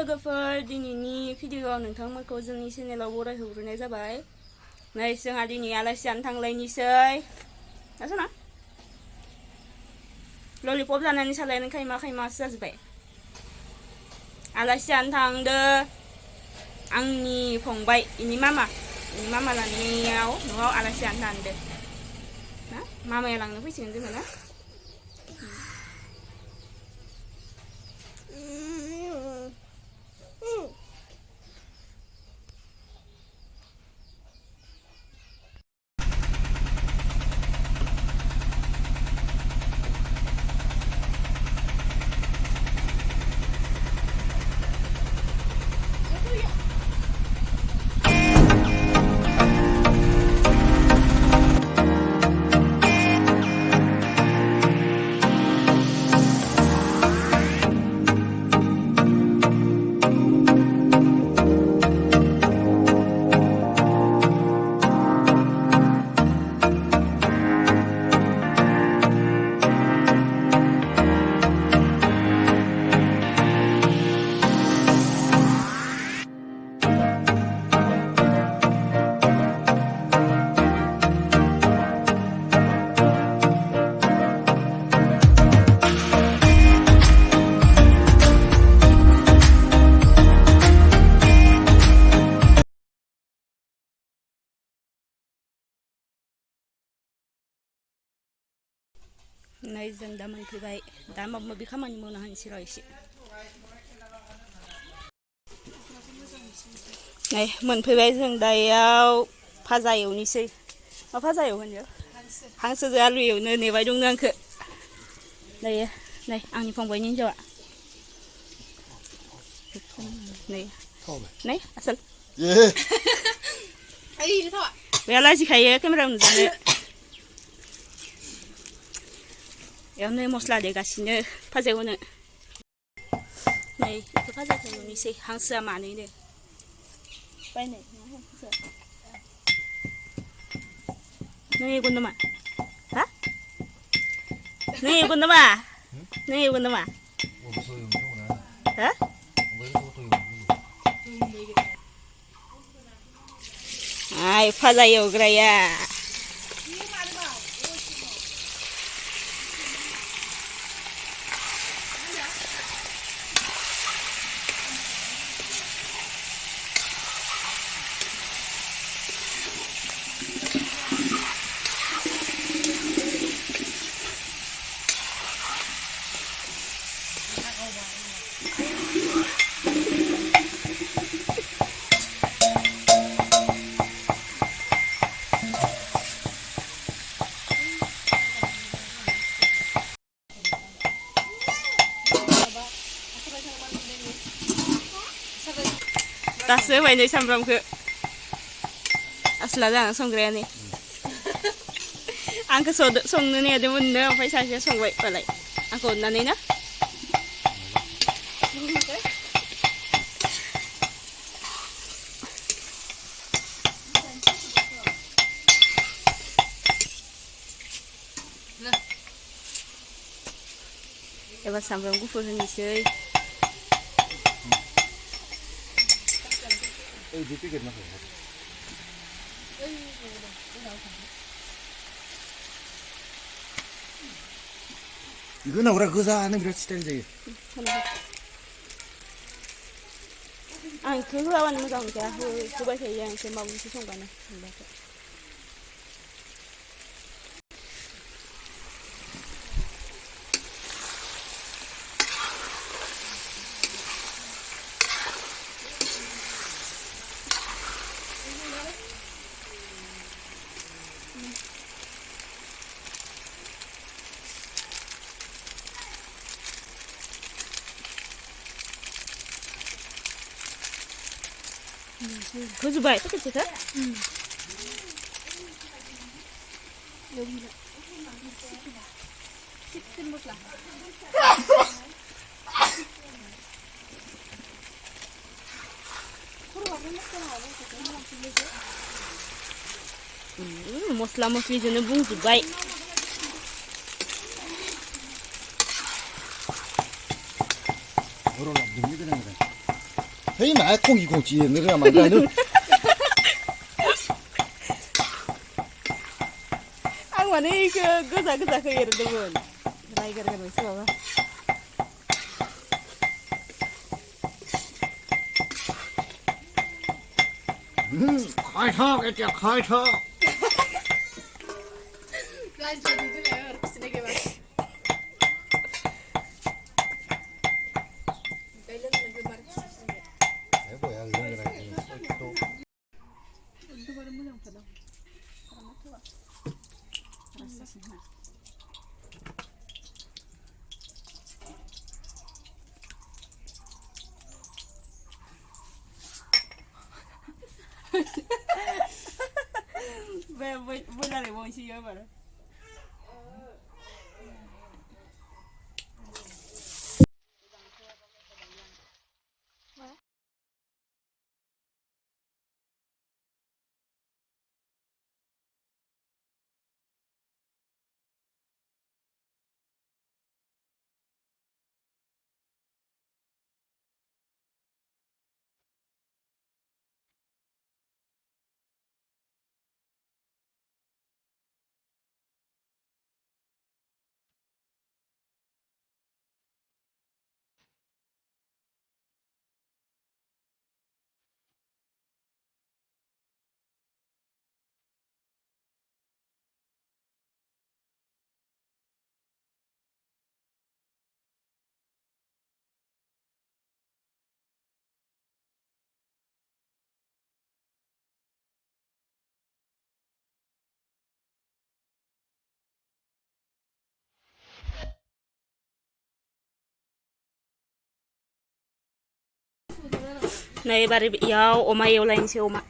लोगोफोर दिनैनि भिडिअआव नोंथांमोनखौ जोंनि चेनेलाव बरायहरग्रोनाय जाबाय। नै जोंहा दिनै आलासि जानो थांलायनोसै। दासोना ललिपप जानानै सालायनानै खायमा खायमासो जाजोब्बाय। आलासि जानो थांदो आंनि फंबाय इनि मामा लानियाव न'आव आलासि जानो थांदो ना मामाया लांनो फैसिगोन जोङो ना। नै जों दा मोनफैबाय। दा माबा माबि खामानि मावना होनोसै र' एसे। नै मोनफैबाय जों दायाव भाजा एवनोसै। मा भाजा एवगोन? हांसोजों आलु एवनो नेबाय दंनो आंखो। दायो नै आंनि फंबायनि हिनजावा नै आसोल बे लाजिखायो केमेरायाव नुजानो। एवनो मस्ला देगासिनो भाजा एवनो। नै बेखौ भाजाखौ एवनोसै। हांसोआ मानैनो बायनाय नों एवगोन नामा? हा नों एवगोन नामा? नों एवगोन नामा? हा आय भाजा एवग्राया दासो होबाय नै सामब्रामखौ। आसला जाना संग्रायानो आंखौ संनो नेदोंमोननो ओमफ्राय सासेया संबाय मालाय आंखौ अननानै ना। एबार सामब्राम गुफुर होनोसै। गोनांफ्रा गोजानो बिराद स्टाइल जायो। आं इखौ होआबानो मोजां मोनखाया होबाय थायो आं इखौ माबा मोनसे संबानो। होजोब्बाय पेकेटसेखौ? चिकेन मस्ला मस्ला मस्लिजोंनो बुंजोब्बाय। Orang lah beli kan? बै मा खंखि खंखि होनो रोङा मा गानो आं माने इखो गोजा गोजाखौ एरदोंमोन रायगारगोनसो माबा खायथक এতিয়া खायथक Boleh bawa isi apa? Nah, bari yaw oma yaw lain si oma.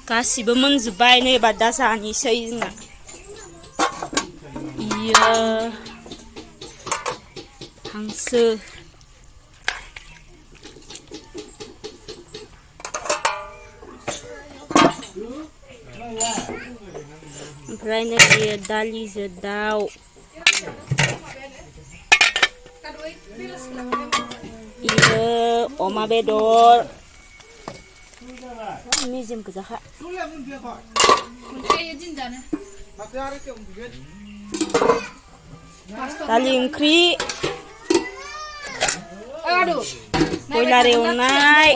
Gaसिबो मोनजोबबाय नै बा दा जानोसै जोंना इयो हांसो ओमफ्राय नै इयो दालिजों दाउ इयो अमा बेदर मेजेम गोजाखा दालि ओंख्रि बयलार एवनाय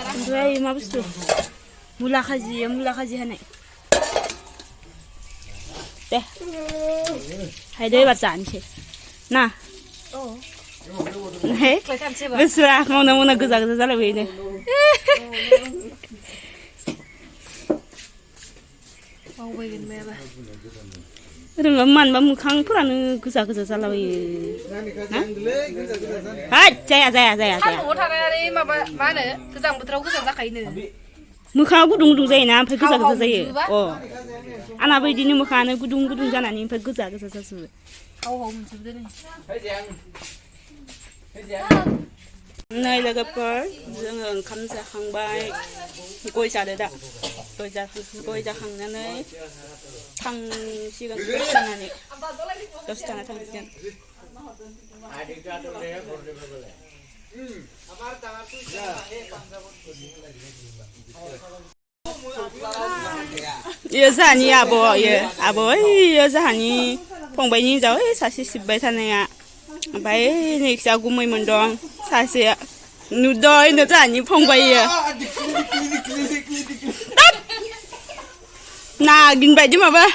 ओमफ्राय मा बुस्थु मुला खाजि होनाय दे हायदो एबार जानोसै ना गोसोआ मावना गोजा जालायबायनो रोङा मानोबा मोखांफोरानो गोजा जालाबायो जाया गोजां बोथोराव गोजा जाखायोनो मोखाङा गुदुं जायोना ओमफ्राय गोजा जायो अ आंनाबो बिदिनो मोखाङानो गुदुं जानानै ओमफ्राय गोजा जाजोबो नै लोगोफोर जोङो ओंखाम जाखांबाय गय जादो दा गय जाखांनानै थांसिगोन दसे थाना थांसिगोन Iyo जाहानि आब' iyo जाहानि फंबायनि हिनजाव सासे सिबबाय थानाया ओमफ्राय नैखिजा गुमैमोन दं सासेया नुदों इनो जाहानि फंबाय नागिन बायदि माबा